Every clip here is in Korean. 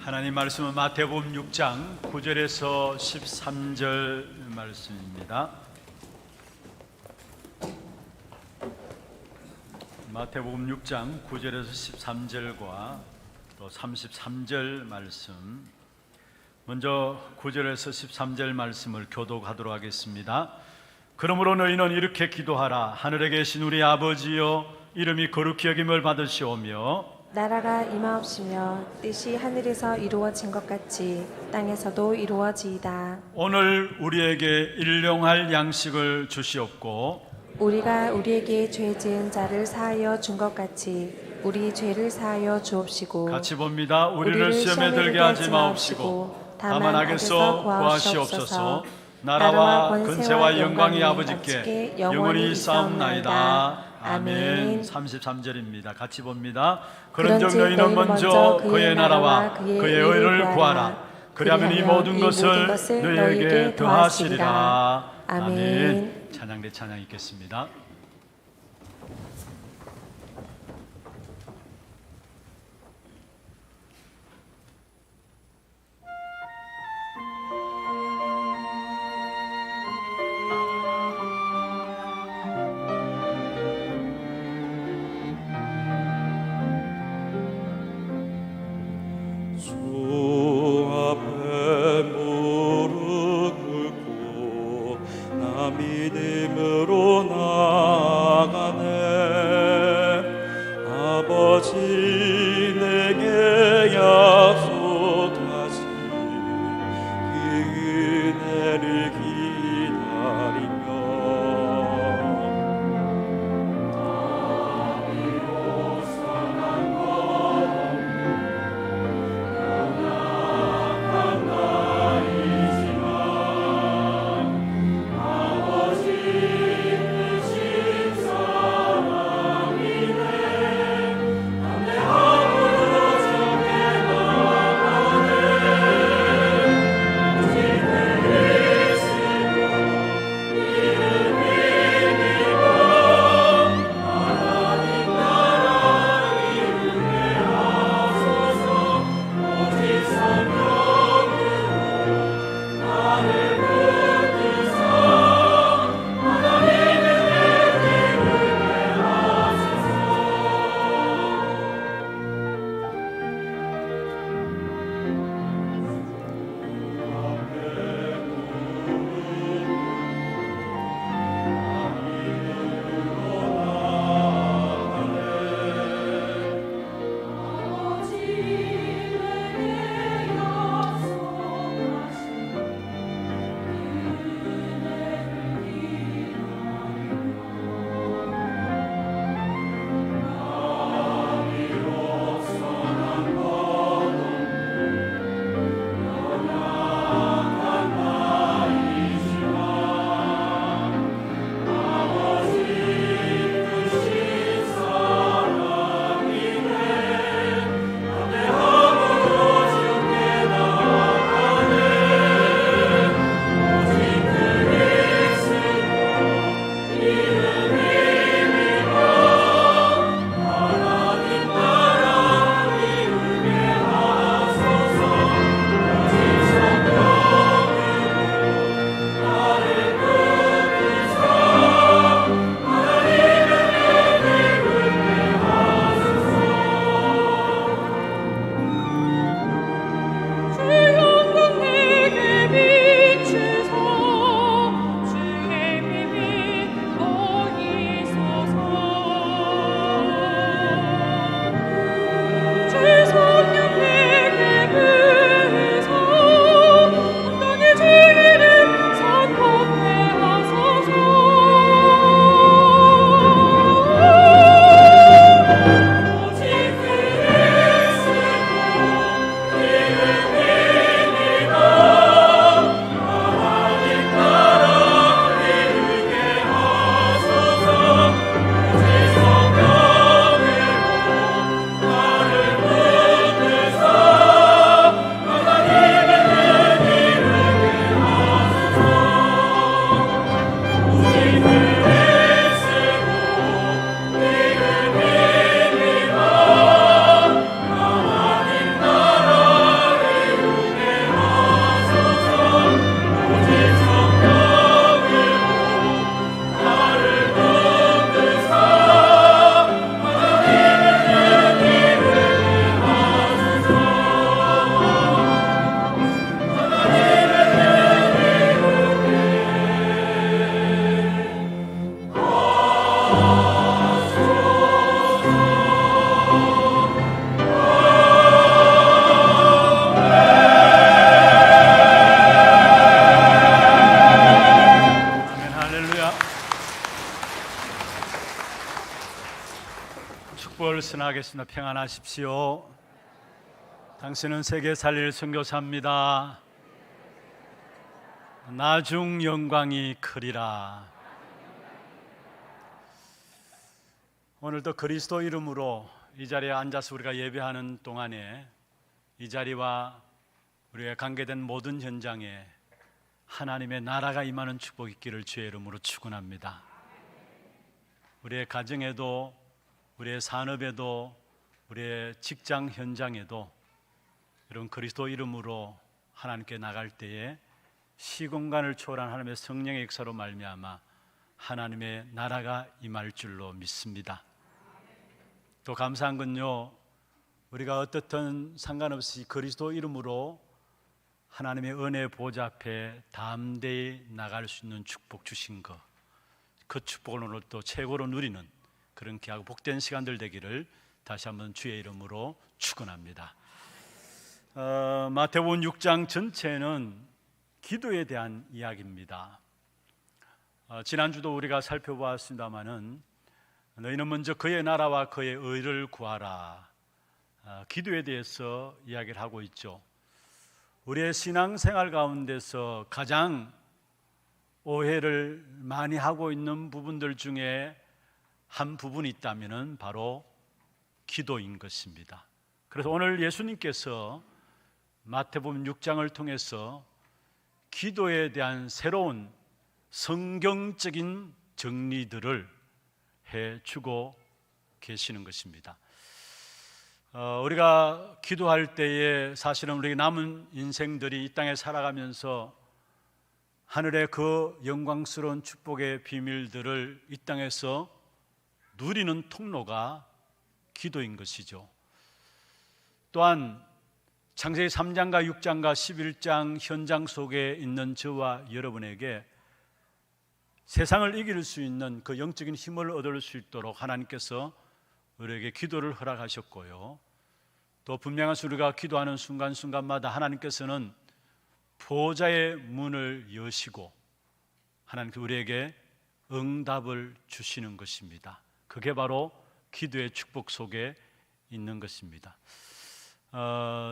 하나님 말씀은 마태복음 6장 9절에서 13절 말씀입니다. 마태복음 6장 9절에서 13절과 또 33절 말씀, 먼저 9절에서 13절 말씀을 교독하도록 하겠습니다. 그러므로 너희는 이렇게 기도하라. 하늘에 계신 우리 아버지여, 이름이 거룩히 여김을 받으시오며 나라가 임하옵시며 뜻이 하늘에서 이루어진 것 같이 땅에서도 이루어지이다. 오늘 우리에게 일용할 양식을 주시옵고 우리가 우리에게 죄 지은 자를 사하여 준 것 같이 우리 죄를 사하여 주옵시고, 같이 봅니다. 우리를 시험에 들게 하지 마옵시고 다만 악에서 구하시옵소서. 나라와 권세와 영광이 아버지께 영원히 있사옵나이다. 아멘. 33절입니다. 같이 봅니다. 그런즉 너희는 먼저 그의 나라와 그의 의를 구하라. 그리하면 이 모든 것을 너희에게 더하시리라. 아멘. 찬양대 찬양 읽겠습니다. 믿음으로 나아가네. 아버지 내게 약속하신 그 은혜를 기다리며 다 비로소 난 인사하겠습니다. 평안하십시오. 당신은 세계 살릴 선교사입니다. 나중 영광이 크리라. 오늘도 그리스도 이름으로 이 자리에 앉아서 우리가 예배하는 동안에 이 자리와 우리가 관계된 모든 현장에 하나님의 나라가 임하는 축복이 있기를 주의 이름으로 축원합니다. 우리의 가정에도, 우리의 산업에도, 우리의 직장 현장에도 이런 그리스도 이름으로 하나님께 나갈 때에 시공간을 초월한 하나님의 성령의 역사로 말미암아 하나님의 나라가 임할 줄로 믿습니다. 또 감사한 건요, 우리가 어떻든 상관없이 그리스도 이름으로 하나님의 은혜 보좌 앞에 담대히 나갈 수 있는 축복 주신 것, 그 축복을 오늘 또 최고로 누리는 그런 귀하고 복된 시간들 되기를 다시 한번 주의 이름으로 축원합니다. 마태복음 6장 전체는 기도에 대한 이야기입니다. 지난주도 우리가 살펴보았습니다마는 너희는 먼저 그의 나라와 그의 의를 구하라, 기도에 대해서 이야기를 하고 있죠. 우리의 신앙생활 가운데서 가장 오해를 많이 하고 있는 부분들 중에 한 부분이 있다면 바로 기도인 것입니다. 그래서 오늘 예수님께서 마태복음 6장을 통해서 기도에 대한 새로운 성경적인 정리들을 해주고 계시는 것입니다. 우리가 기도할 때에 사실은 우리 남은 인생들이 이 땅에 살아가면서 하늘의 그 영광스러운 축복의 비밀들을 이 땅에서 누리는 통로가 기도인 것이죠. 또한 창세기 3장과 6장과 11장 현장 속에 있는 저와 여러분에게 세상을 이길 수 있는 그 영적인 힘을 얻을 수 있도록 하나님께서 우리에게 기도를 허락하셨고요, 또 분명한 우리가 기도하는 순간순간마다 하나님께서는 보좌의 문을 여시고 하나님께서 우리에게 응답을 주시는 것입니다. 그게 바로 기도의 축복 속에 있는 것입니다.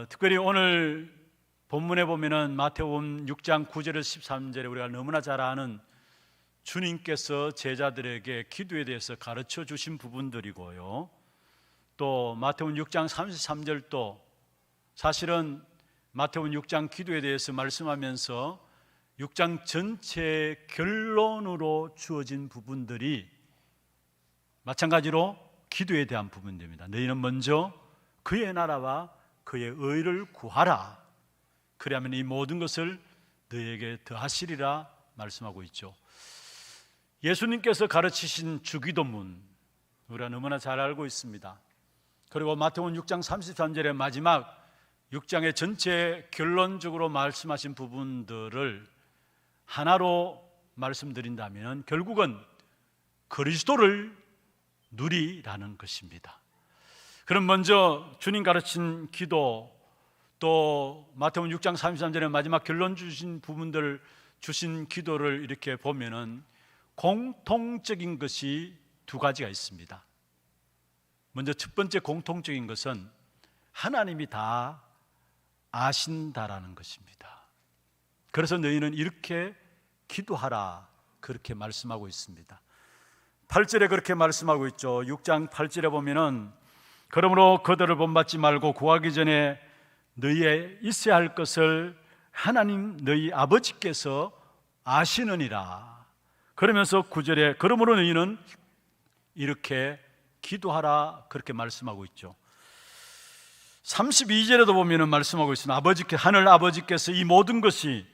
특별히 오늘 본문에 보면은 마태복음 6장 9절에서 13절에 우리가 너무나 잘 아는 주님께서 제자들에게 기도에 대해서 가르쳐 주신 부분들이고요, 또 마태복음 6장 33절도 사실은 마태복음 6장 기도에 대해서 말씀하면서 6장 전체의 결론으로 주어진 부분들이 마찬가지로 기도에 대한 부분입니다. 너희는 먼저 그의 나라와 그의 의를 구하라, 그리하면 이 모든 것을 너희에게 더하시리라 말씀하고 있죠. 예수님께서 가르치신 주기도문 우리가 너무나 잘 알고 있습니다. 그리고 마태복음 6장 33절의 마지막 6장의 전체 결론적으로 말씀하신 부분들을 하나로 말씀드린다면 결국은 그리스도를 누리라는 것입니다. 그럼 먼저 주님 가르친 기도, 또 마태복음 6장 33절의 마지막 결론 주신 부분들 주신 기도를 이렇게 보면은 공통적인 것이 두 가지가 있습니다. 먼저 첫 번째 공통적인 것은 하나님이 다 아신다라는 것입니다. 그래서 너희는 이렇게 기도하라, 그렇게 말씀하고 있습니다. 8절에 그렇게 말씀하고 있죠. 6장 8절에 보면은 그러므로 그들을 본받지 말고 구하기 전에 너희의 있어야 할 것을 하나님 너희 아버지께서 아시느니라. 그러면서 9절에 그러므로 너희는 이렇게 기도하라, 그렇게 말씀하고 있죠. 32절에도 보면은 말씀하고 있습니다. 하늘 아버지께서 이 모든 것이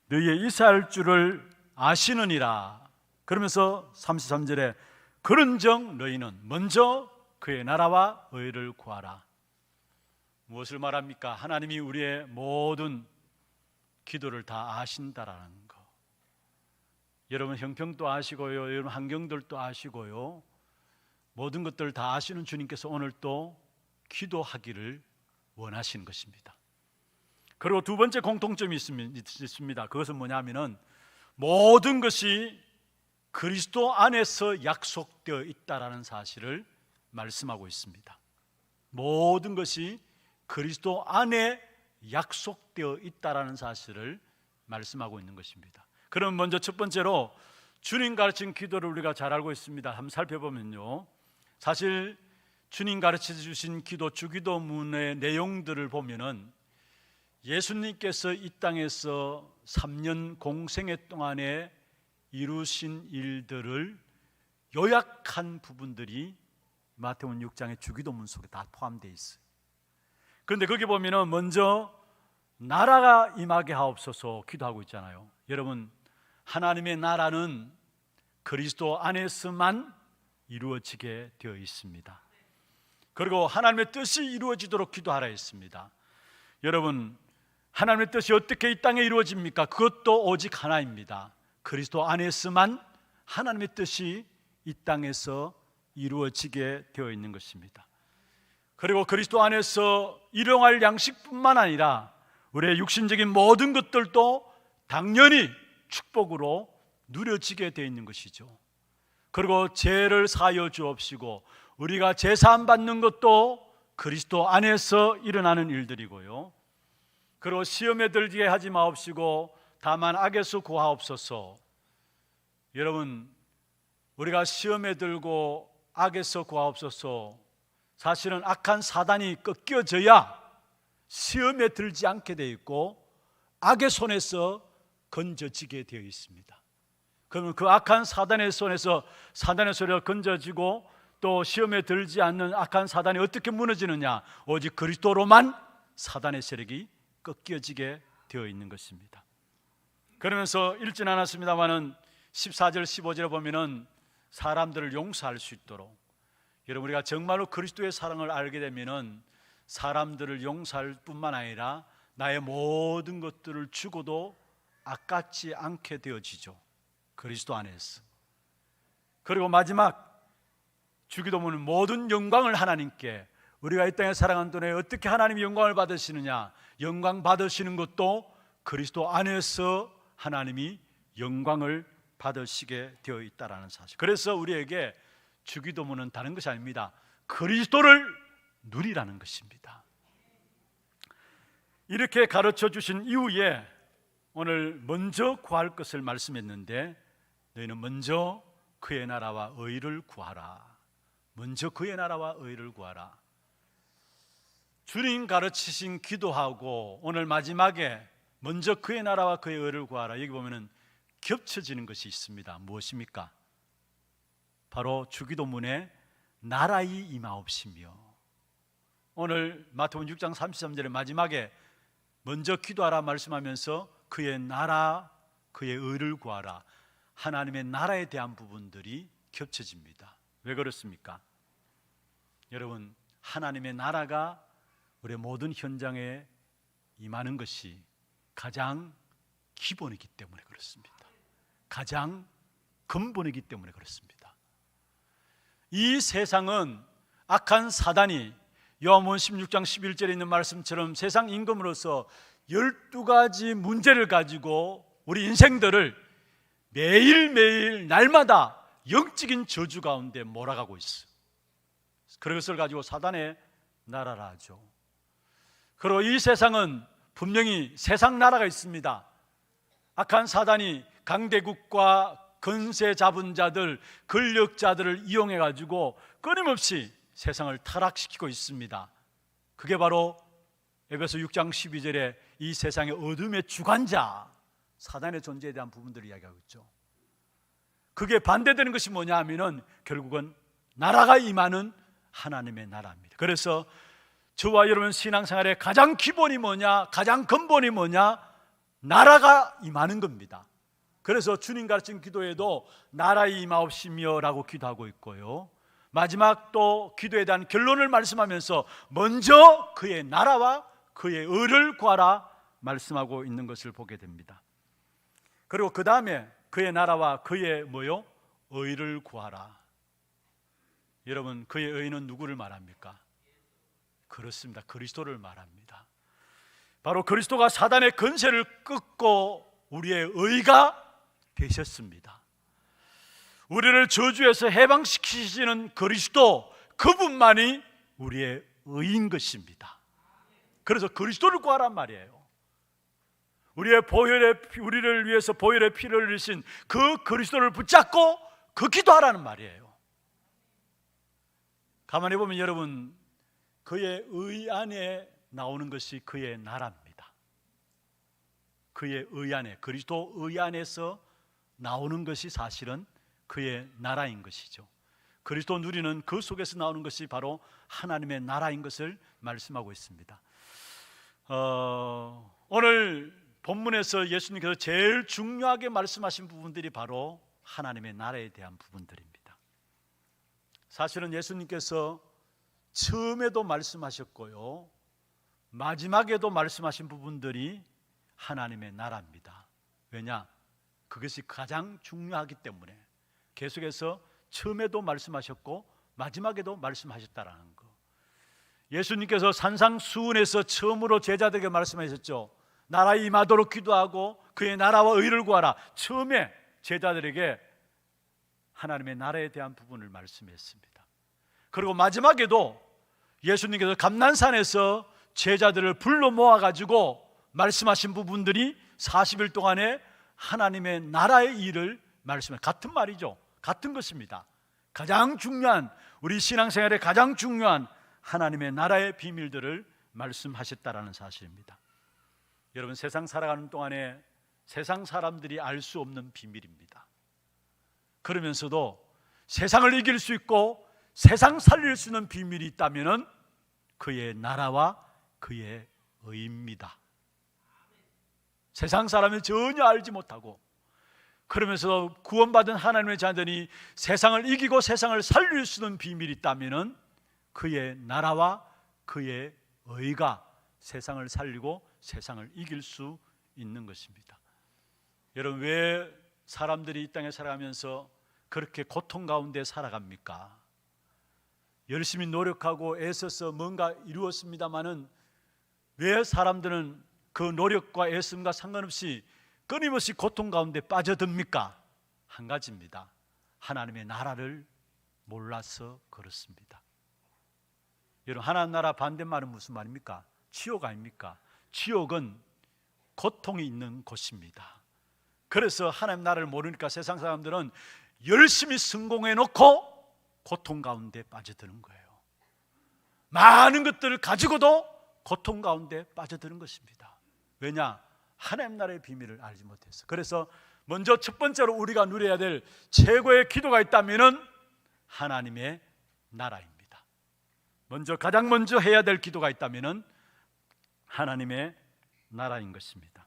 너희의 있어야 할 줄을 아시느니라. 그러면서 33절에 그런즉 너희는 먼저 그의 나라와 의를 구하라. 무엇을 말합니까? 하나님이 우리의 모든 기도를 다 아신다라는 거. 여러분 형평도 아시고요, 여러분 환경들도 아시고요, 모든 것들을 다 아시는 주님께서 오늘 또 기도하기를 원하시는 것입니다. 그리고 두 번째 공통점이 있습니다. 그것은 뭐냐면은 모든 것이 그리스도 안에서 약속되어 있다라는 사실을 말씀하고 있습니다. 모든 것이 그리스도 안에 약속되어 있다라는 사실을 말씀하고 있는 것입니다. 그럼 먼저 첫 번째로 주님 가르친 기도를 우리가 잘 알고 있습니다. 한번 살펴보면요, 사실 주님 가르쳐 주신 기도, 주기도문의 내용들을 보면은 예수님께서 이 땅에서 3년 공생애 동안에 이루신 일들을 요약한 부분들이 마태복음 6장의 주기도문 속에 다 포함되어 있어요. 그런데 거기 보면은 먼저 나라가 임하게 하옵소서 기도하고 있잖아요. 여러분, 하나님의 나라는 그리스도 안에서만 이루어지게 되어 있습니다. 그리고 하나님의 뜻이 이루어지도록 기도하라 했습니다. 여러분, 하나님의 뜻이 어떻게 이 땅에 이루어집니까? 그것도 오직 하나입니다. 그리스도 안에서만 하나님의 뜻이 이 땅에서 이루어지게 되어 있는 것입니다. 그리고 그리스도 안에서 일용할 양식뿐만 아니라 우리의 육신적인 모든 것들도 당연히 축복으로 누려지게 되어 있는 것이죠. 그리고 죄를 사하여 주옵시고 우리가 제사함 받는 것도 그리스도 안에서 일어나는 일들이고요. 그리고 시험에 들게 하지 마옵시고 다만 악에서 구하옵소서. 여러분, 우리가 시험에 들고 악에서 구하옵소서, 사실은 악한 사단이 꺾여져야 시험에 들지 않게 되어 있고 악의 손에서 건져지게 되어 있습니다. 그러면 그 악한 사단의 손에서 사단의 손에서 건져지고 또 시험에 들지 않는 악한 사단이 어떻게 무너지느냐? 오직 그리스도로만 사단의 세력이 꺾여지게 되어 있는 것입니다. 그러면서 읽진 않았습니다마는 14절 15절에 보면은 사람들을 용서할 수 있도록, 여러분, 우리가 정말로 그리스도의 사랑을 알게 되면은 사람들을 용서할 뿐만 아니라 나의 모든 것들을 주고도 아깝지 않게 되어지죠. 그리스도 안에서. 그리고 마지막 주기도문은 모든 영광을 하나님께, 우리가 이 땅에 살아가는 동안에 어떻게 하나님이 영광을 받으시느냐, 영광 받으시는 것도 그리스도 안에서 하나님이 영광을 받으시게 되어 있다는 사실. 그래서 우리에게 주기도문은 다른 것이 아닙니다. 그리스도를 누리라는 것입니다. 이렇게 가르쳐 주신 이후에 오늘 먼저 구할 것을 말씀했는데, 너희는 먼저 그의 나라와 의를 구하라. 먼저 그의 나라와 의를 구하라. 주님 가르치신 기도하고 오늘 마지막에 먼저 그의 나라와 그의 의를 구하라, 여기 보면은 겹쳐지는 것이 있습니다. 무엇입니까? 바로 주기도문에 나라의 임하옵시며, 오늘 마태복음 6장 33절의 마지막에 먼저 기도하라 말씀하면서 그의 나라, 그의 의를 구하라, 하나님의 나라에 대한 부분들이 겹쳐집니다. 왜 그렇습니까? 여러분, 하나님의 나라가 우리의 모든 현장에 임하는 것이 가장 기본이기 때문에 그렇습니다. 가장 근본이기 때문에 그렇습니다. 이 세상은 악한 사단이 요한복음 16장 11절에 있는 말씀처럼 세상 임금으로서 12가지 문제를 가지고 우리 인생들을 매일매일 날마다 영적인 저주 가운데 몰아가고 있어요. 그것을 가지고 사단의 나라라 하죠. 그리고 이 세상은 분명히 세상 나라가 있습니다. 악한 사단이 강대국과 건세 잡은 자들, 권력자들을 이용해 가지고 끊임없이 세상을 타락시키고 있습니다. 그게 바로 에베소 6장 12절에 이 세상의 어둠의 주관자 사단의 존재에 대한 부분들을 이야기하고 있죠. 그게 반대되는 것이 뭐냐 하면은 결국은 나라가 임하는 하나님의 나라입니다. 그래서 저와 여러분 신앙생활의 가장 기본이 뭐냐, 가장 근본이 뭐냐? 나라가 임하는 겁니다. 그래서 주님 가르친 기도에도 나라의 임하옵시며 라고 기도하고 있고요, 마지막 또 기도에 대한 결론을 말씀하면서 먼저 그의 나라와 그의 의를 구하라 말씀하고 있는 것을 보게 됩니다. 그리고 그 다음에 그의 나라와 그의 뭐요? 의를 구하라. 여러분, 그의 의는 누구를 말합니까? 그렇습니다. 그리스도를 말합니다. 바로 그리스도가 사단의 권세를 끊고 우리의 의가 되셨습니다. 우리를 저주에서 해방시키시는 그리스도, 그분만이 우리의 의인 것입니다. 그래서 그리스도를 구하란 말이에요. 우리를 위해서 보혈의 피를 흘리신 그 그리스도를 붙잡고 그 기도하라는 말이에요. 가만히 보면 여러분, 그의 의 안에 나오는 것이 그의 나라입니다. 그의 의 안에, 그리스도 의 안에서 나오는 것이 사실은 그의 나라인 것이죠. 그리스도 누리는 그 속에서 나오는 것이 바로 하나님의 나라인 것을 말씀하고 있습니다. 오늘 본문에서 예수님께서 제일 중요하게 말씀하신 부분들이 바로 하나님의 나라에 대한 부분들입니다. 사실은 예수님께서 처음에도 말씀하셨고요, 마지막에도 말씀하신 부분들이 하나님의 나라입니다. 왜냐? 그것이 가장 중요하기 때문에. 계속해서 처음에도 말씀하셨고 마지막에도 말씀하셨다라는 거. 예수님께서 산상수훈에서 처음으로 제자들에게 말씀하셨죠. 나라에 임하도록 기도하고 그의 나라와 의를 구하라. 처음에 제자들에게 하나님의 나라에 대한 부분을 말씀했습니다. 그리고 마지막에도 예수님께서 감난산에서 제자들을 불러 모아가지고 말씀하신 부분들이 40일 동안에 하나님의 나라의 일을 말씀해. 같은 말이죠. 같은 것입니다. 가장 중요한, 우리 신앙생활에 가장 중요한 하나님의 나라의 비밀들을 말씀하셨다라는 사실입니다. 여러분, 세상 살아가는 동안에 세상 사람들이 알 수 없는 비밀입니다. 그러면서도 세상을 이길 수 있고 세상 살릴 수 있는 비밀이 있다면 그의 나라와 그의 의입니다. 세상 사람이 전혀 알지 못하고, 그러면서 구원받은 하나님의 자녀들이 세상을 이기고 세상을 살릴 수 있는 비밀이 있다면 그의 나라와 그의 의가 세상을 살리고 세상을 이길 수 있는 것입니다. 여러분, 왜 사람들이 이 땅에 살아가면서 그렇게 고통 가운데 살아갑니까? 열심히 노력하고 애써서 뭔가 이루었습니다마는 왜 사람들은 그 노력과 애씀과 상관없이 끊임없이 고통 가운데 빠져듭니까? 한 가지입니다. 하나님의 나라를 몰라서 그렇습니다. 여러분, 하나님 나라 반대말은 무슨 말입니까? 지옥 아닙니까? 지옥은 고통이 있는 곳입니다. 그래서 하나님 나라를 모르니까 세상 사람들은 열심히 성공해 놓고 고통 가운데 빠져드는 거예요. 많은 것들을 가지고도 고통 가운데 빠져드는 것입니다. 왜냐? 하나님 나라의 비밀을 알지 못해서. 그래서 먼저 첫 번째로 우리가 누려야 될 최고의 기도가 있다면 하나님의 나라입니다. 가장 먼저 해야 될 기도가 있다면 하나님의 나라인 것입니다.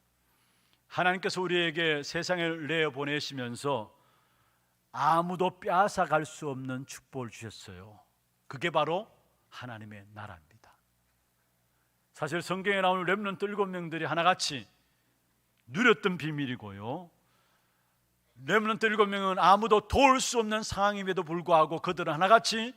하나님께서 우리에게 세상에 내어보내시면서 아무도 빼앗아갈 수 없는 축복을 주셨어요. 그게 바로 하나님의 나라입니다. 사실 성경에 나오는 렘넌트 7명들이 하나같이 누렸던 비밀이고요, 렘넌트 7명은 아무도 도울 수 없는 상황임에도 불구하고 그들은 하나같이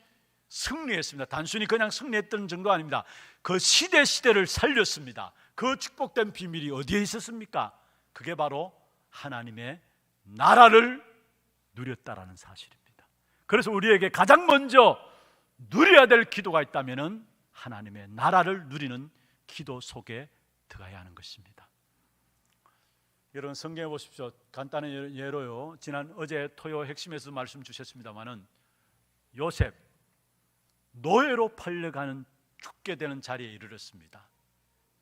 승리했습니다. 단순히 그냥 승리했던 정도 아닙니다. 그 시대를 살렸습니다. 그 축복된 비밀이 어디에 있었습니까? 그게 바로 하나님의 나라를 누렸다라는 사실입니다. 그래서 우리에게 가장 먼저 누려야 될 기도가 있다면 하나님의 나라를 누리는 기도 속에 들어가야 하는 것입니다. 여러분, 성경에 보십시오. 간단한 예로요, 어제 토요 핵심에서 말씀 주셨습니다마는 요셉 노예로 팔려가는 죽게 되는 자리에 이르렀습니다.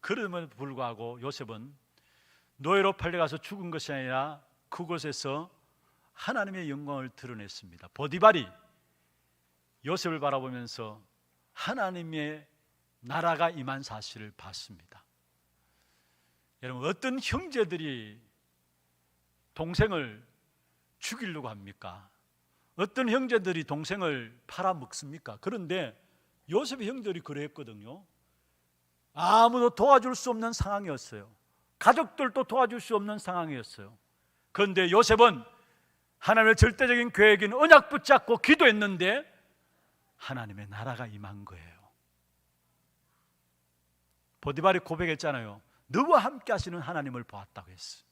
그럼에도 불구하고 요셉은 노예로 팔려가서 죽은 것이 아니라 그곳에서 하나님의 영광을 드러냈습니다. 보디발이 요셉을 바라보면서 하나님의 나라가 임한 사실을 봤습니다. 여러분, 어떤 형제들이 동생을 죽이려고 합니까? 어떤 형제들이 동생을 팔아먹습니까? 그런데 요셉의 형들이 그랬거든요. 아무도 도와줄 수 없는 상황이었어요. 가족들도 도와줄 수 없는 상황이었어요. 그런데 요셉은 하나님의 절대적인 계획인 언약 붙잡고 기도했는데 하나님의 나라가 임한 거예요. 보디발이 고백했잖아요. 너와 함께 하시는 하나님을 보았다고 했어요.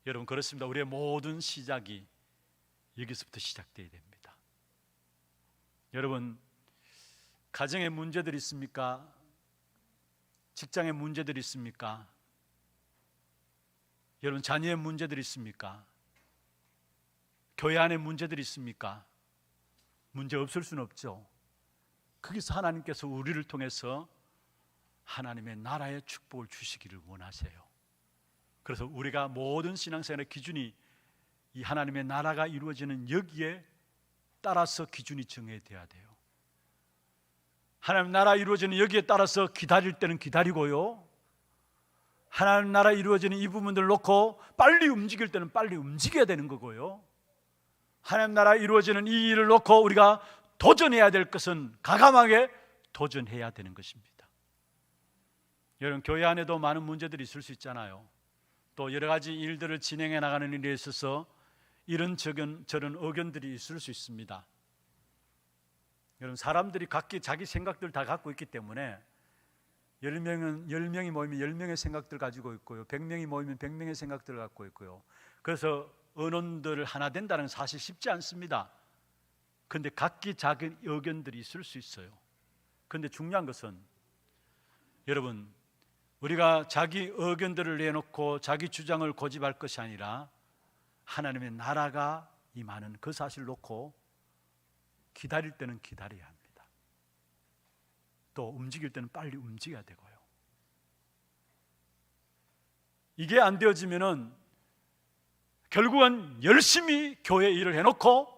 여러분, 그렇습니다. 우리의 모든 시작이 여기서부터 시작되어야 됩니다. 여러분, 가정에 문제들이 있습니까? 직장에 문제들이 있습니까? 여러분 자녀의 문제들이 있습니까? 교회 안에 문제들이 있습니까? 문제 없을 수는 없죠. 거기서 하나님께서 우리를 통해서 하나님의 나라의 축복을 주시기를 원하세요. 그래서 우리가 모든 신앙생활의 기준이 이 하나님의 나라가 이루어지는 여기에 따라서 기준이 정해져야 돼요. 하나님 나라 이루어지는 여기에 따라서 기다릴 때는 기다리고요, 하나님 나라 이루어지는 이 부분들을 놓고 빨리 움직일 때는 빨리 움직여야 되는 거고요, 하나님 나라 이루어지는 이 일을 놓고 우리가 도전해야 될 것은 과감하게 도전해야 되는 것입니다. 여러분 교회 안에도 많은 문제들이 있을 수 있잖아요. 또 여러 가지 일들을 진행해 나가는 일에 있어서 이런 저런 의견들이 있을 수 있습니다. 여러분 사람들이 각기 자기 생각들 다 갖고 있기 때문에 10명이 모이면 10명의 생각들 가지고 있고요, 100명이 모이면 100명의 생각들을 갖고 있고요. 그래서 언론들 하나 된다는 건 사실 쉽지 않습니다. 그런데 각기 작은 의견들이 있을 수 있어요. 그런데 중요한 것은 여러분 우리가 자기 의견들을 내놓고 자기 주장을 고집할 것이 아니라 하나님의 나라가 임하는 그 사실을 놓고 기다릴 때는 기다려야 합니다. 또 움직일 때는 빨리 움직여야 되고요. 이게 안 되어지면은 결국은 열심히 교회 일을 해놓고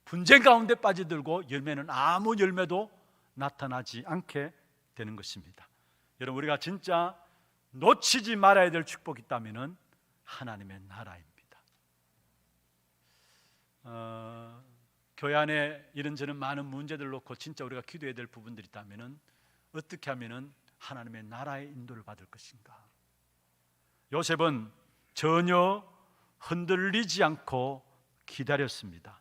분쟁 가운데 빠져들고 열매는 아무 열매도 나타나지 않게 되는 것입니다. 여러분 우리가 진짜 놓치지 말아야 될 축복이 있다면은 하나님의 나라입니다. 교회 안에 이런저런 많은 문제들을 놓고 진짜 우리가 기도해야 될 부분들이 있다면은 어떻게 하면은 하나님의 나라의 인도를 받을 것인가? 요셉은 전혀 흔들리지 않고 기다렸습니다.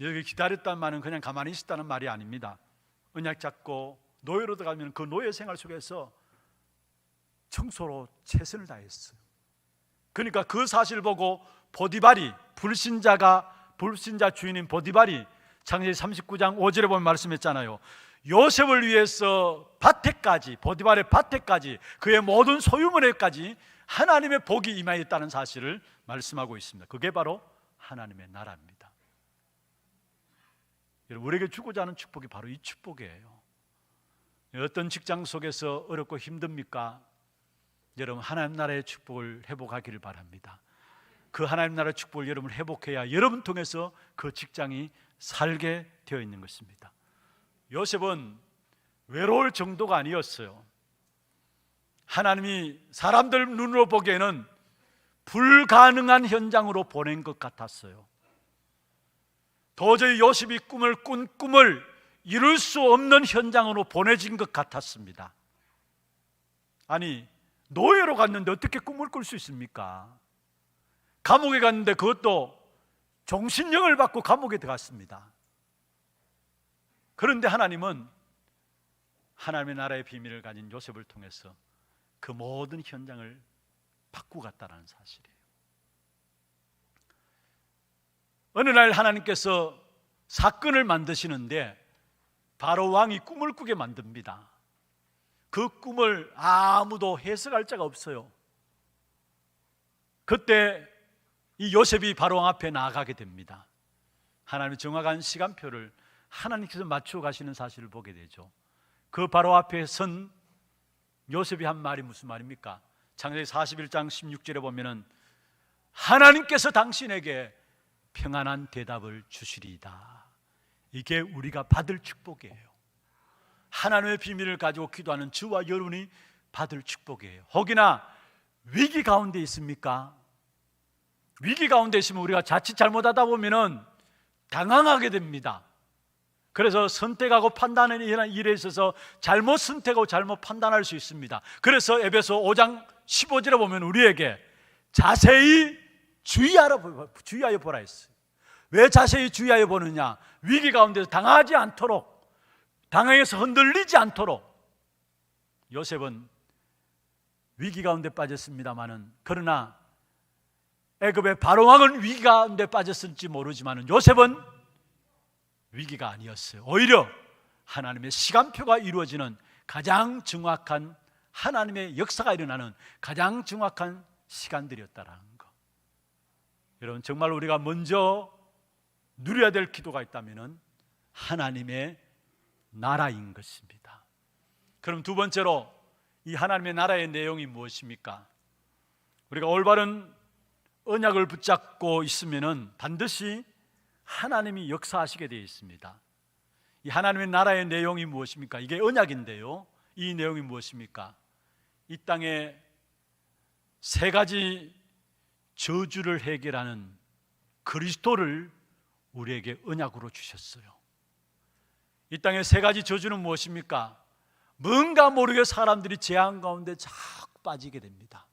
여기 기다렸다는 말은 그냥 가만히 있었다는 말이 아닙니다. 언약 잡고 노예로 들어가면 그 노예 생활 속에서 청소로 최선을 다했어요. 그러니까 그 사실을 보고 보디발이 불신자 주인인 보디발이 창세기 39장 5절에 보면 말씀했잖아요. 요셉을 위해서 보디발의 밭에까지 그의 모든 소유물에까지 하나님의 복이 임하였다는 사실을 말씀하고 있습니다. 그게 바로 하나님의 나라입니다. 여러분 우리에게 주고자 하는 축복이 바로 이 축복이에요. 어떤 직장 속에서 어렵고 힘듭니까? 여러분 하나님 나라의 축복을 회복하기를 바랍니다. 그 하나님 나라의 축복을 여러분 회복해야 여러분 통해서 그 직장이 살게 되어 있는 것입니다. 요셉은 외로울 정도가 아니었어요. 하나님이 사람들 눈으로 보기에는 불가능한 현장으로 보낸 것 같았어요. 도저히 요셉이 꿈을 꾼 꿈을 이룰 수 없는 현장으로 보내진 것 같았습니다. 아니 노예로 갔는데 어떻게 꿈을 꿀 수 있습니까? 감옥에 갔는데 그것도 종신형을 받고 감옥에 들어갔습니다. 그런데 하나님은 하나님의 나라의 비밀을 가진 요셉을 통해서 그 모든 현장을 바꾸고 갔다는 사실이에요. 어느 날 하나님께서 사건을 만드시는데 바로 왕이 꿈을 꾸게 만듭니다. 그 꿈을 아무도 해석할 자가 없어요. 그때 이 요셉이 바로 왕 앞에 나아가게 됩니다. 하나님의 정확한 시간표를 하나님께서 맞추어 가시는 사실을 보게 되죠. 그 바로 앞에 선 요셉이 한 말이 무슨 말입니까? 창세기 41장 16절에 보면은 하나님께서 당신에게 평안한 대답을 주시리이다. 이게 우리가 받을 축복이에요. 하나님의 비밀을 가지고 기도하는 저와 여러분이 받을 축복이에요. 혹이나 위기 가운데 있습니까? 위기 가운데 있으면 우리가 자칫 잘못하다 보면은 당황하게 됩니다. 그래서 선택하고 판단하는 일에 있어서 잘못 선택하고 잘못 판단할 수 있습니다. 그래서 에베소 5장 15절에 보면 우리에게 자세히 주의하여 보라 했어요. 왜 자세히 주의하여 보느냐? 위기 가운데서 당하지 않도록, 당해서 흔들리지 않도록. 요셉은 위기 가운데 빠졌습니다마는, 그러나 애굽의 바로왕은 위기 가운데 빠졌을지 모르지만 요셉은 위기가 아니었어요. 오히려 하나님의 시간표가 이루어지는 가장 정확한, 하나님의 역사가 일어나는 가장 정확한 시간들이었다라는 것. 여러분, 정말 우리가 먼저 누려야 될 기도가 있다면 하나님의 나라인 것입니다. 그럼 두 번째로 이 하나님의 나라의 내용이 무엇입니까? 우리가 올바른 언약을 붙잡고 있으면 반드시 하나님이 역사하시게 되어 있습니다. 이 하나님의 나라의 내용이 무엇입니까? 이게 언약인데요, 이 내용이 무엇입니까? 이 땅에 세 가지 저주를 해결하는 그리스도를 우리에게 언약으로 주셨어요. 이 땅의 세 가지 저주는 무엇입니까? 뭔가 모르게 사람들이 재앙 가운데 자꾸 빠지게 됩니다.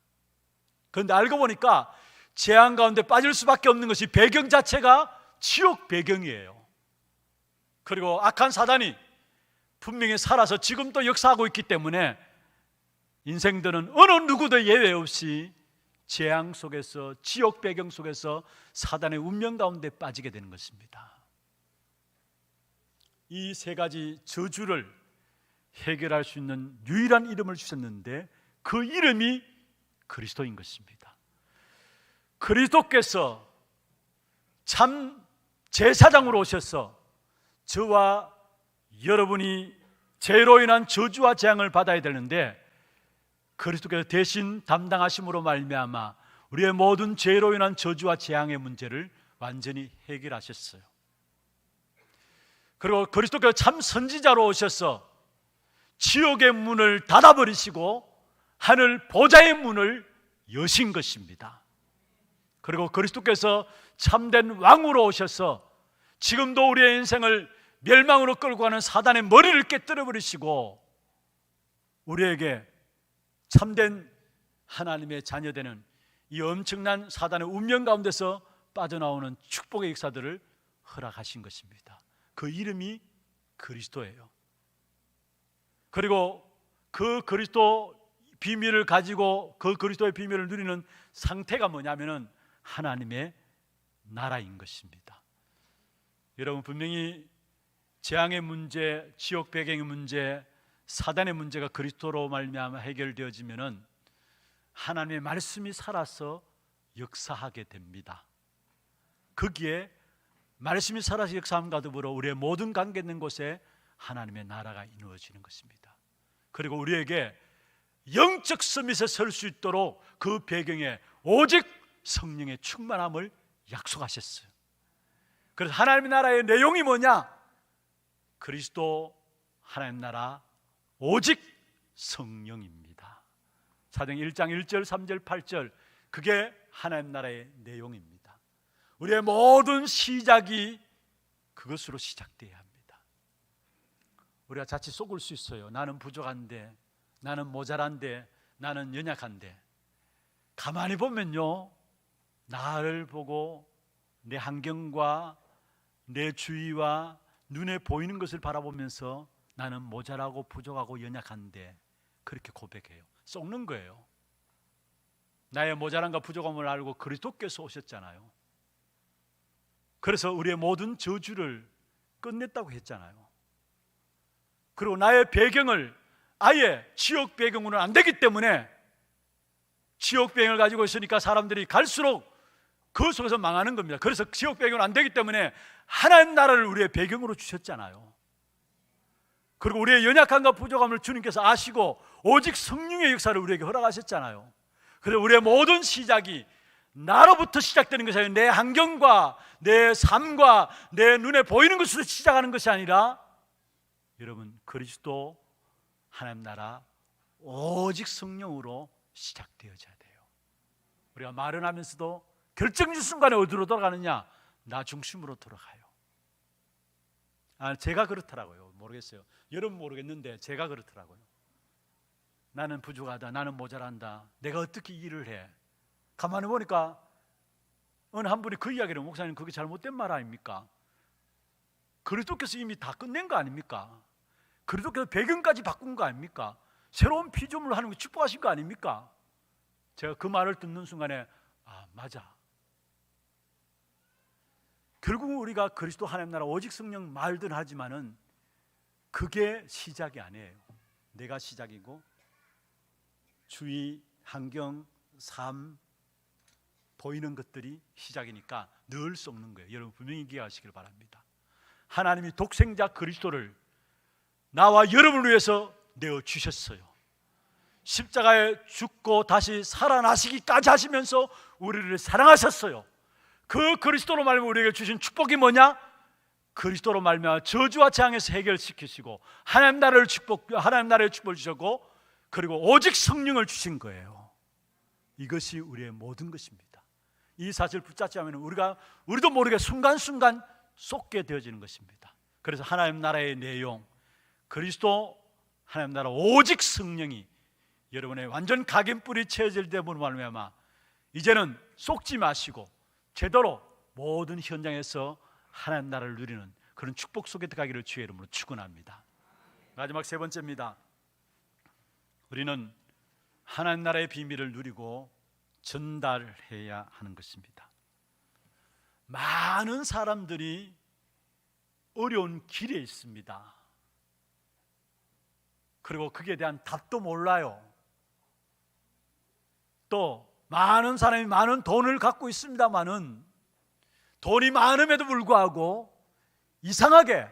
그런데 알고 보니까 재앙 가운데 빠질 수밖에 없는 것이 배경 자체가 지옥 배경이에요. 그리고 악한 사단이 분명히 살아서 지금도 역사하고 있기 때문에 인생들은 어느 누구도 예외 없이 재앙 속에서, 지옥 배경 속에서 사단의 운명 가운데 빠지게 되는 것입니다. 이 세 가지 저주를 해결할 수 있는 유일한 이름을 주셨는데 그 이름이 그리스도인 것입니다. 그리스도께서 참 제사장으로 오셔서 저와 여러분이 죄로 인한 저주와 재앙을 받아야 되는데 그리스도께서 대신 담당하심으로 말미암아 우리의 모든 죄로 인한 저주와 재앙의 문제를 완전히 해결하셨어요. 그리고 그리스도께서 참 선지자로 오셔서 지옥의 문을 닫아버리시고 하늘 보좌의 문을 여신 것입니다. 그리고 그리스도께서 참된 왕으로 오셔서 지금도 우리의 인생을 멸망으로 끌고 가는 사단의 머리를 깨뜨려 버리시고 우리에게 참된 하나님의 자녀되는 이 엄청난 사단의 운명 가운데서 빠져나오는 축복의 역사들을 허락하신 것입니다. 그 이름이 그리스도예요. 그리고 그 그리스도 비밀을 가지고 그 그리스도의 비밀을 누리는 상태가 뭐냐면은 하나님의 나라인 것입니다. 여러분, 분명히 재앙의 문제, 지옥 배경의 문제, 사단의 문제가 그리스도로 말미암아 해결되어지면은 하나님의 말씀이 살아서 역사하게 됩니다. 거기에 말씀이 살아서 역사함과 더불어 우리의 모든 관계 있는 곳에 하나님의 나라가 이루어지는 것입니다. 그리고 우리에게 영적 서밋에 설 수 있도록 그 배경에 오직 성령의 충만함을 약속하셨어요. 그래서 하나님의 나라의 내용이 뭐냐? 그리스도, 하나님 나라, 오직 성령입니다. 사도행 1장 1절, 3절, 8절, 그게 하나님 나라의 내용입니다. 우리의 모든 시작이 그것으로 시작돼야 합니다. 우리가 자칫 속을 수 있어요. 나는 부족한데, 나는 모자란데, 나는 연약한데. 가만히 보면요, 나를 보고 내 환경과 내 주위와 눈에 보이는 것을 바라보면서 나는 모자라고 부족하고 연약한데 그렇게 고백해요. 썩는 거예요. 나의 모자란과 부족함을 알고 그리스도께서 오셨잖아요. 그래서 우리의 모든 저주를 끝냈다고 했잖아요. 그리고 나의 배경을 아예 지옥 배경으로는 안 되기 때문에 지옥 배경을 가지고 있으니까 사람들이 갈수록 그 속에서 망하는 겁니다. 그래서 지옥 배경은 안 되기 때문에 하나님 나라를 우리의 배경으로 주셨잖아요. 그리고 우리의 연약함과 부족함을 주님께서 아시고 오직 성령의 역사를 우리에게 허락하셨잖아요. 그래서 우리의 모든 시작이 나로부터 시작되는 것이 아니라 내 환경과 내 삶과 내 눈에 보이는 것으로 시작하는 것이 아니라 여러분, 그리스도, 하나님 나라, 오직 성령으로 시작되어져야 돼요. 우리가 말은 하면서도 결정적 순간에 어디로 돌아가느냐? 나 중심으로 돌아가요. 제가 그렇더라고요. 모르겠어요. 여러분 모르겠는데 제가 그렇더라고요. 나는 부족하다, 나는 모자란다, 내가 어떻게 일을 해? 가만히 보니까 어느 한 분이 그 이야기를, 목사님 그게 잘못된 말 아닙니까? 그리스도께서 이미 다 끝낸 거 아닙니까? 그리스도께서 배경까지 바꾼 거 아닙니까? 새로운 피조물을 하는 거 축복하신 거 아닙니까? 제가 그 말을 듣는 순간에 맞아. 결국은 우리가 그리스도 하나님 나라 오직 성령 말든 하지만은 그게 시작이 아니에요. 내가 시작이고 주위, 환경, 삶, 보이는 것들이 시작이니까 늘 썩는 거예요. 여러분 분명히 기억하시길 바랍니다. 하나님이 독생자 그리스도를 나와 여러분을 위해서 내어주셨어요. 십자가에 죽고 다시 살아나시기까지 하시면서 우리를 사랑하셨어요. 그 그리스도로 말미암아 우리에게 주신 축복이 뭐냐? 그리스도로 말미암아 저주와 재앙에서 해결시키시고 하나님 나라의 축복을 주셨고, 그리고 오직 성령을 주신 거예요. 이것이 우리의 모든 것입니다. 이 사실을 붙잡지 않으면 우리도 모르게 순간순간 쏟게 되어지는 것입니다. 그래서 하나님 나라의 내용, 그리스도 하나님 나라 오직 성령이 여러분의 완전 각인뿔이 채워질 때문에 말미암아 이제는 쏟지 마시고 제대로 모든 현장에서 하나님 나라를 누리는 그런 축복 속에 들어가기를 주의 이름으로 축원합니다. 마지막 세 번째입니다. 우리는 하나님 나라의 비밀을 누리고 전달해야 하는 것입니다. 많은 사람들이 어려운 길에 있습니다. 그리고 그에 대한 답도 몰라요. 또 많은 사람이 많은 돈을 갖고 있습니다마는 돈이 많음에도 불구하고 이상하게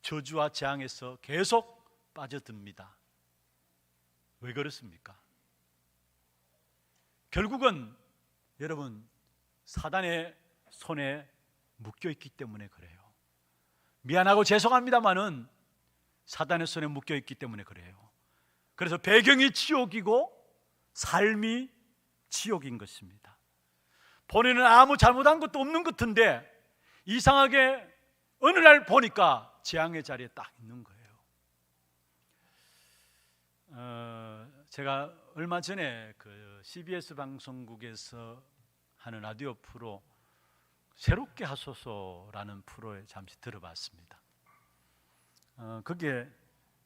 저주와 재앙에서 계속 빠져듭니다. 왜 그렇습니까? 결국은 여러분 사단의 손에 묶여있기 때문에 그래요. 미안하고 죄송합니다마는 사단의 손에 묶여있기 때문에 그래요. 그래서 배경이 지옥이고 삶이 지옥인 것입니다. 본인은 아무 잘못한 것도 없는 것 같은데 이상하게 어느 날 보니까 재앙의 자리에 딱 있는 거예요. 제가 얼마 전에 그 CBS 방송국에서 하는 라디오 프로 새롭게 하소서라는 프로에 잠시 들어봤습니다. 거기에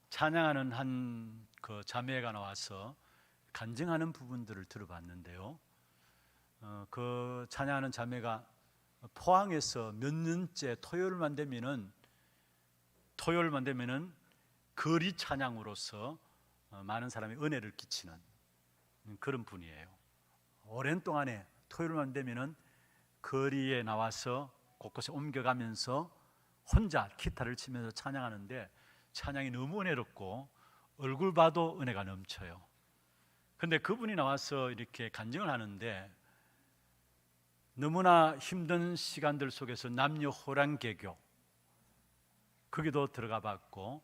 찬양하는 한 그 자매가 나와서 간증하는 부분들을 들어봤는데요. 그 찬양하는 자매가 포항에서 몇 년째 토요일만 되면은 거리 찬양으로서 많은 사람이 은혜를 끼치는 그런 분이에요. 오랜 동안에 토요일만 되면은 거리에 나와서 곳곳에 옮겨가면서 혼자 기타를 치면서 찬양하는데 찬양이 너무 은혜롭고 얼굴 봐도 은혜가 넘쳐요. 근데 그분이 나와서 이렇게 간증을 하는데 너무나 힘든 시간들 속에서 남녀 호랑개교 거기도 들어가 봤고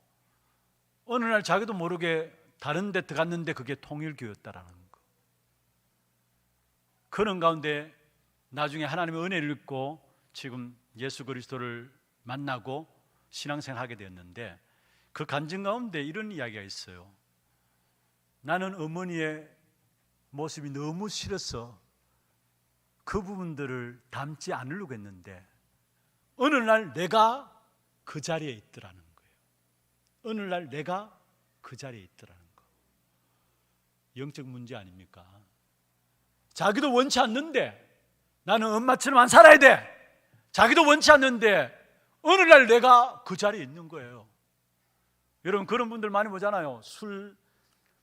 어느 날 자기도 모르게 다른 데 들어갔는데 그게 통일교였다라는 거. 그런 가운데 나중에 하나님의 은혜를 입고 지금 예수 그리스도를 만나고 신앙생활하게 되었는데 그 간증 가운데 이런 이야기가 있어요. 나는 어머니의 모습이 너무 싫어서 그 부분들을 담지 않으려고 했는데 어느 날 내가 그 자리에 있더라는 거예요. 어느 날 내가 그 자리에 있더라는 거. 영적 문제 아닙니까? 자기도 원치 않는데 나는 엄마처럼 안 살아야 돼. 자기도 원치 않는데 어느 날 내가 그 자리에 있는 거예요. 여러분 그런 분들 많이 보잖아요. 술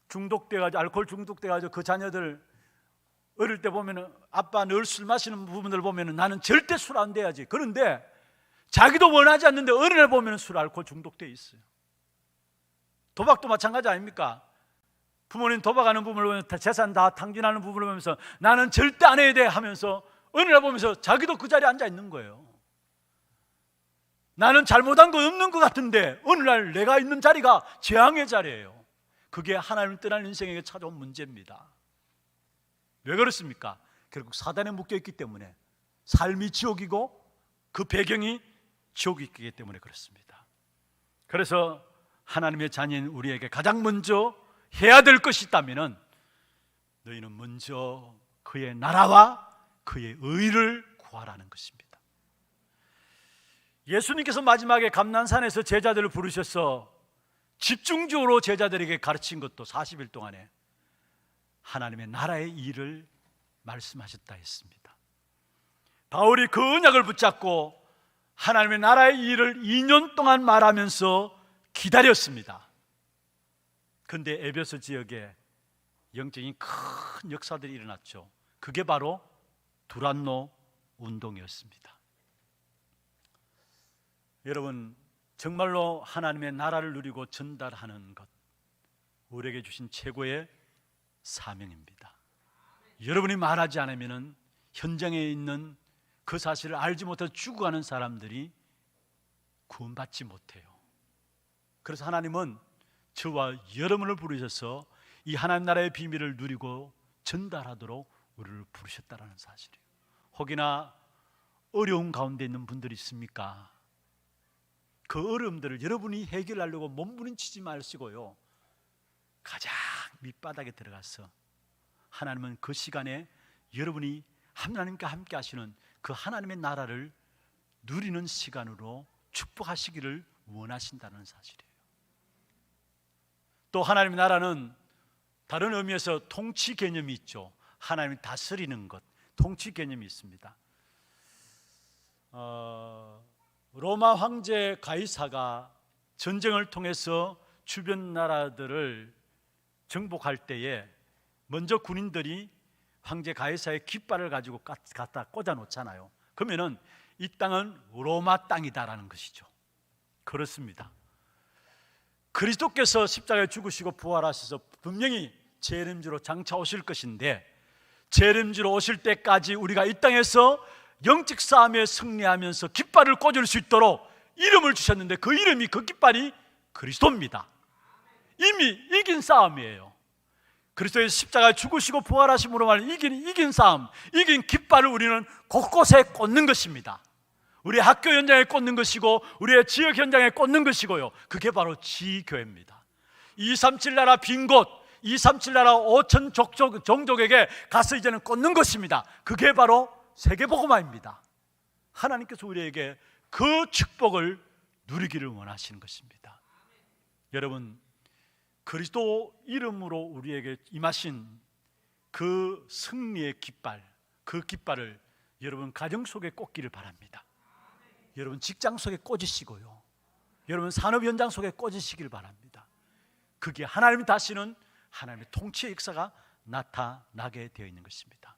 중독돼가지고 알코올 중독돼가지고 그 자녀들 어릴 때 보면은 아빠 늘 술 마시는 부분들 보면은 나는 절대 술 안 돼야지. 그런데 자기도 원하지 않는데 어느 날 보면은 술 알코올 중독돼 있어요. 도박도 마찬가지 아닙니까? 부모님 도박하는 부분을 보면 재산 다 탕진하는 부분을 보면서 나는 절대 안 해야 돼 하면서 어느 날 보면서 자기도 그 자리에 앉아 있는 거예요. 나는 잘못한 거 없는 것 같은데 어느 날 내가 있는 자리가 재앙의 자리예요. 그게 하나님을 떠난 인생에게 찾아온 문제입니다. 왜 그렇습니까? 결국 사단에 묶여있기 때문에 삶이 지옥이고 그 배경이 지옥이기 때문에 그렇습니다. 그래서 하나님의 자녀인 우리에게 가장 먼저 해야 될 것이 있다면 너희는 먼저 그의 나라와 그의 의를 구하라는 것입니다. 예수님께서 마지막에 감난산에서 제자들을 부르셔서 집중적으로 제자들에게 가르친 것도 40일 동안에 하나님의 나라의 일을 말씀하셨다 했습니다. 바울이 그 언약을 붙잡고 하나님의 나라의 일을 2년 동안 말하면서 기다렸습니다. 그런데 에베소 지역에 영적인 큰 역사들이 일어났죠. 그게 바로 두란노 운동이었습니다. 여러분, 정말로 하나님의 나라를 누리고 전달하는 것, 우리에게 주신 최고의 사명입니다. 여러분이 말하지 않으면 현장에 있는 그 사실을 알지 못해서 죽어가는 사람들이 구원받지 못해요. 그래서 하나님은 저와 여러분을 부르셔서 이 하나님 나라의 비밀을 누리고 전달하도록 우리를 부르셨다는 사실이에요. 혹이나 어려움 가운데 있는 분들이 있습니까? 그 어려움들을 여러분이 해결하려고 몸부림치지 마시고요, 가장 밑바닥에 들어가서 하나님은 그 시간에 여러분이 하나님과 함께 하시는 그 하나님의 나라를 누리는 시간으로 축복하시기를 원하신다는 사실이에요. 또 하나님의 나라는 다른 의미에서 통치 개념이 있죠. 하나님이 다스리는 것, 통치 개념이 있습니다. 로마 황제 가이사가 전쟁을 통해서 주변 나라들을 정복할 때에 먼저 군인들이 황제 가이사의 깃발을 가지고 갖다 꽂아 놓잖아요. 그러면은 이 땅은 로마 땅이다라는 것이죠. 그렇습니다. 그리스도께서 십자가에 죽으시고 부활하셔서 분명히 재림주로 장차 오실 것인데, 재림주로 오실 때까지 우리가 이 땅에서 영적 싸움에 승리하면서 깃발을 꽂을 수 있도록 이름을 주셨는데, 그 이름이, 그 깃발이 그리스도입니다. 이미 이긴 싸움이에요. 그리스도의 십자가에 죽으시고 부활하심으로 말하는 이긴 싸움, 이긴 깃발을 우리는 곳곳에 꽂는 것입니다. 우리 학교 현장에 꽂는 것이고, 우리의 지역 현장에 꽂는 것이고요, 그게 바로 지교회입니다. 237 나라 빈 곳, 237 나라 5천 종족에게 가서 이제는 꽂는 것입니다. 그게 바로 세계복음화입니다. 하나님께서 우리에게 그 축복을 누리기를 원하시는 것입니다. 여러분, 그리스도 이름으로 우리에게 임하신 그 승리의 깃발, 그 깃발을 여러분 가정 속에 꽂기를 바랍니다. 여러분 직장 속에 꽂으시고요, 여러분 산업 현장 속에 꽂으시길 바랍니다. 그게 하나님이 다시는 하나님의 통치의 역사가 나타나게 되어 있는 것입니다.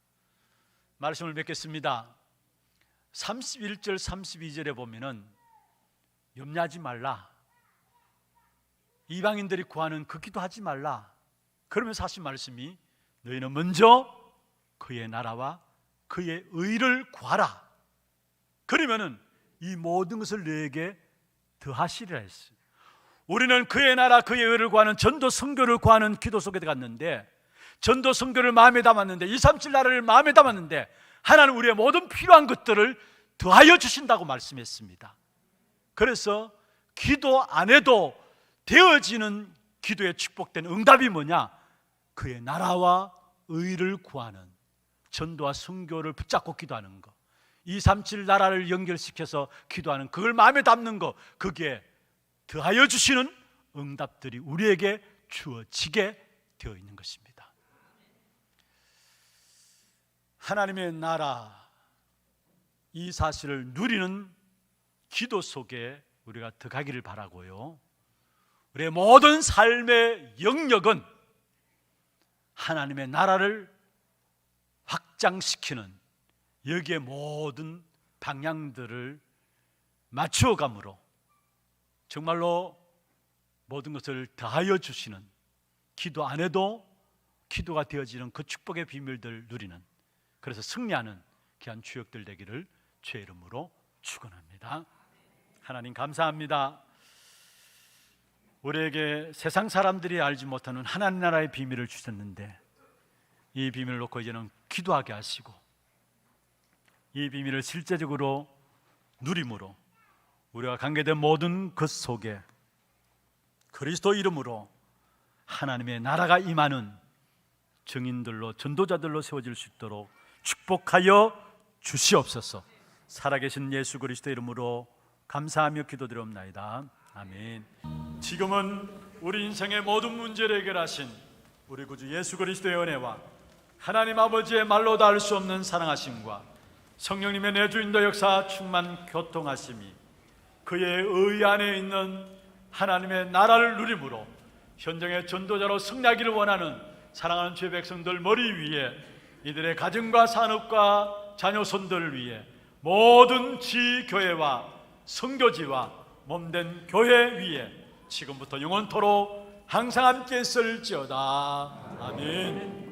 말씀을 맺겠습니다. 31절 32절에 보면은 염려하지 말라, 이방인들이 구하는 그 기도하지 말라, 그러면서 하신 말씀이 너희는 먼저 그의 나라와 그의 의를 구하라, 그러면은 이 모든 것을 너에게 더하시리라 했어요. 우리는 그의 나라 그의 의를 구하는 전도 선교를 구하는 기도 속에 들어갔는데, 전도 선교를 마음에 담았는데, 237 나라를 마음에 담았는데, 하나님 우리의 모든 필요한 것들을 더하여 주신다고 말씀했습니다. 그래서 기도 안 해도 되어지는 기도에 축복된 응답이 뭐냐? 그의 나라와 의를 구하는, 전도와 선교를 붙잡고 기도하는 것, 237 나라를 연결시켜서 기도하는, 그걸 마음에 담는 것, 그게 더하여 주시는 응답들이 우리에게 주어지게 되어 있는 것입니다. 하나님의 나라, 이 사실을 누리는 기도 속에 우리가 들어가기를 바라고요, 우리의 모든 삶의 영역은 하나님의 나라를 확장시키는, 여기에 모든 방향들을 맞추어감으로 정말로 모든 것을 더하여 주시는, 기도 안 해도 기도가 되어지는 그 축복의 비밀들을 누리는, 그래서 승리하는 귀한 주역들 되기를 주의 이름으로 축원합니다. 하나님 감사합니다. 우리에게 세상 사람들이 알지 못하는 하나님 나라의 비밀을 주셨는데, 이 비밀을 놓고 이제는 기도하게 하시고, 이 비밀을 실제적으로 누림으로 우리가 관계된 모든 것 속에 그리스도 이름으로 하나님의 나라가 임하는 증인들로, 전도자들로 세워질 수 있도록 축복하여 주시옵소서. 살아계신 예수 그리스도 이름으로 감사하며 기도드리옵나이다. 아멘. 지금은 우리 인생의 모든 문제를 해결하신 우리 구주 예수 그리스도의 은혜와 하나님 아버지의 말로 다 알 수 없는 사랑하심과 성령님의 내주인도 역사 충만 교통하심이, 그의 의 안에 있는 하나님의 나라를 누림으로 현장의 전도자로 승리하기를 원하는 사랑하는 주의 백성들 머리 위에, 이들의 가정과 산업과 자녀손들을 위해 모든 지교회와 선교지와 몸된 교회 위에 지금부터 영원토록 항상 함께 있을지어다. 아멘.